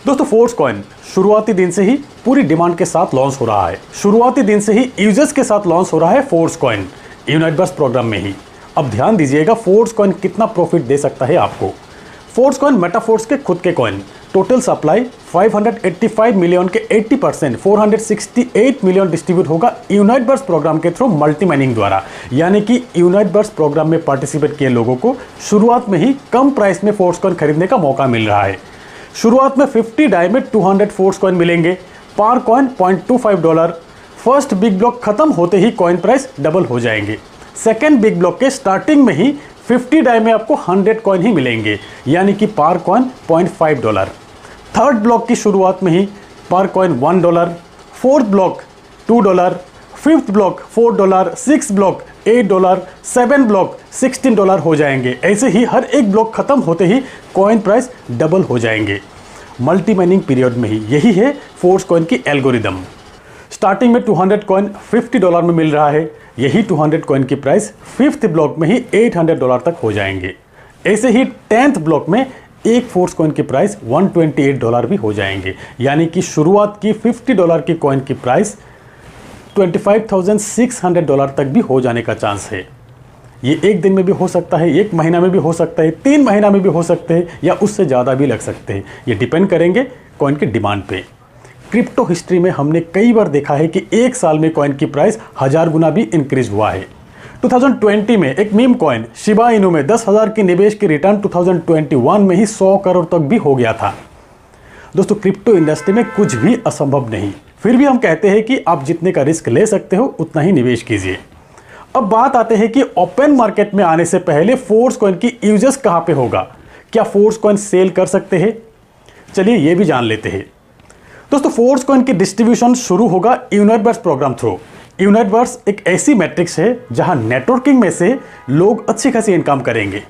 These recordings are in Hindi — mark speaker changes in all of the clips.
Speaker 1: दोस्तों फोर्स कॉइन शुरुआती दिन से ही पूरी डिमांड के साथ लॉन्च हो रहा है। शुरुआती दिन से ही यूजर्स के साथ लॉन्च हो रहा है force coin unite burst program में ही। अब ध्यान दीजिएगा फोर्स कॉइन कितना प्रॉफिट दे सकता है आपको। फोर्स कॉइन मेटाफोर्स के खुद के कॉइन, टोटल सप्लाई 585 मिलियन के 80% 468 मिलियन डिस्ट्रीब्यूट होगा यूनाइट बर्स्ट प्रोग्राम के थ्रू मल्टी माइनिंग द्वारा। यानी कि यूनाइट बर्स्ट प्रोग्राम में पार्टिसिपेट किए लोगों को शुरुआत में ही कम प्राइस में फोर्स कॉइन खरीदने का मौका मिल रहा है। शुरुआत में 50 डाई में 200 फोर्स कॉइन मिलेंगे, पर कॉइन $0.25। फर्स्ट बिग ब्लॉक खत्म होते ही कॉइन प्राइस डबल हो जाएंगे। सेकेंड बिग ब्लॉक के स्टार्टिंग में ही 50 डाई में आपको 100 कॉइन ही मिलेंगे, यानी कि पर कॉइन $0.5। थर्ड ब्लॉक की शुरुआत में ही पर coin $1, fourth block $2, fifth block $4, six block $8, 7 block $16 हो जाएंगे। ऐसे ही हर एक ब्लॉक खत्म होते ही कॉइन प्राइस डबल हो जाएंगे मल्टी माइनिंग पीरियड में ही। यही है फोर्स कॉइन की एल्गोरिदम। स्टार्टिंग में 200 कॉइन $50 में मिल रहा है, यही 200 कॉइन की प्राइस फिफ्थ ब्लॉक में ही $800 तक हो जाएंगे। ऐसे ही 10th ब्लॉक में एक फोर्स कॉइन की प्राइस $128 भी हो जाएंगे, यानी कि शुरुआत की $50 की कॉइन की प्राइस $25,600 तक भी हो जाने का चांस है। ये एक दिन में भी हो सकता है, एक महीना में भी हो सकता है, 3 महीना में भी हो सकते हैं, या उससे ज़्यादा भी लग सकते हैं। ये डिपेंड करेंगे कॉइन के डिमांड पे। क्रिप्टो हिस्ट्री में हमने कई बार देखा है कि एक साल में कॉइन की प्राइस 1000 गुना भी इंक्रीज हुआ है। 2020 में एक मीम कॉइन शिबा इनू में 10,000 की निवेश की रिटर्न 2021 में ही 100 करोड़ तक भी हो गया था। दोस्तों क्रिप्टो इंडस्ट्री में कुछ भी असंभव नहीं, फिर भी हम कहते हैं कि आप जितने का रिस्क ले सकते हो उतना ही निवेश कीजिए। अब बात आते हैं कि ओपन मार्केट में आने से पहले फोर्स कॉइन की यूजेस कहां पे होगा, क्या फोर्स कॉइन सेल कर सकते हैं? चलिए ये भी जान लेते हैं। दोस्तों फोर्स कॉइन की डिस्ट्रीब्यूशन शुरू होगा unite burst program through. Unite burst एक ऐसी मैट्रिक्स है जहां नेटवर्किंग में से लोग अच्छी खासी इनकम करेंगे।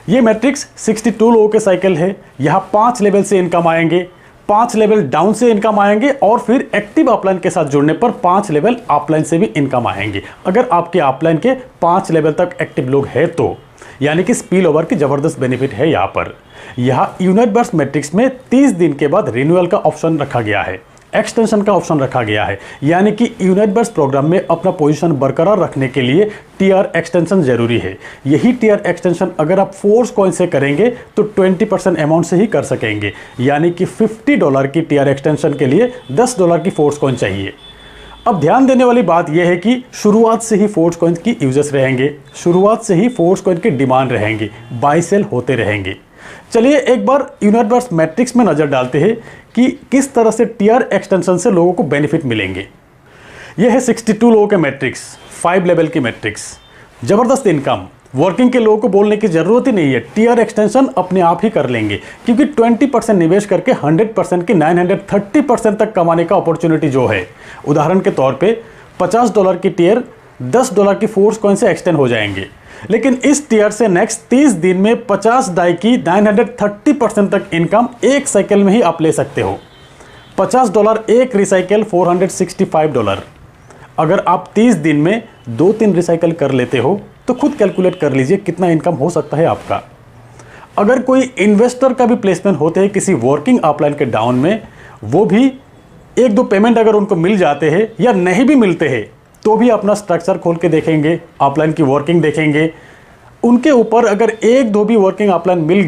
Speaker 1: ये मैट्रिक्स 62 लोगों के साइकिल है। यहां 5 लेवल से इनकम आएंगे, 5 लेवल डाउन से इनकम आएंगे, और फिर एक्टिव अपलाइन के साथ जुड़ने पर 5 लेवल अपलाइन से भी इनकम आएंगे। अगर आपके अपलाइन के 5 लेवल तक एक्टिव लोग हैं तो, यानी कि स्पिल ओवर की जबरदस्त बेनिफिट है। यहाँ पर यूनाइट बर्स्ट मैट्रिक्स में 30 दिन के बाद रिन्यूअल का ऑप्शन रखा गया है, एक्सटेंशन का ऑप्शन रखा गया है। यानी कि यूनाइट बर्स्ट प्रोग्राम में अपना पोजीशन बरकरार रखने के लिए टीआर एक्सटेंशन जरूरी है। यही टीआर एक्सटेंशन अगर आप फोर्स कॉइन से करेंगे तो 20% अमाउंट से ही कर सकेंगे, यानी कि $50 की टीआर एक्सटेंशन के लिए $10 की फोर्स कॉइन चाहिए। अब ध्यान देने वाली बात यह है कि शुरुआत से ही फोर्स कॉइन की यूजर्स रहेंगे, शुरुआत से ही फोर्स कॉइन की डिमांड रहेंगे, बाय सेल होते रहेंगे। चलिए एक बार यूनाइट बर्स्ट मैट्रिक्स में नजर डालते हैं कि किस तरह से टीआर एक्सटेंशन से लोगों को बेनिफिट मिलेंगे। यह है 62 लोगों के मैट्रिक्स, 5 लेवल की मैट्रिक्स, जबरदस्त इनकम। वर्किंग के लोगों को बोलने की जरूरत ही नहीं है, टीआर एक्सटेंशन अपने आप ही कर लेंगे, क्योंकि 20% निवेश करके 100% की 930% तक कमाने का अपॉर्चुनिटी जो है। उदाहरण के तौर पे $50 की टीआर $10 की फोर्स कॉइन से एक्सटेंड हो जाएंगे, लेकिन इस टीआर से नेक्स्ट 30 दिन में 50 डाई की 930% तक इनकम एक साइकिल में ही आप ले सकते हो। $50 एक रिसाइकिल $465। अगर आप 30 दिन में 2-3 रिसाइकिल कर लेते हो तो खुद कैलकुलेट कर लीजिए कितना इनकम हो सकता है आपका। अगर कोई इन्वेस्टर का भी प्लेसमेंट होते हैं किसी वर्किंग अपलाइन के डाउन में, वो भी 1-2 पेमेंट अगर उनको मिल जाते हैं या नहीं भी मिलते हैं तो भी अपना स्ट्रक्चर खोल के देखेंगे, अपलाइन की वर्किंग देखेंगे। उनके ऊपर अगर 1-2 भी वर्किंग अपलाइन मिल गया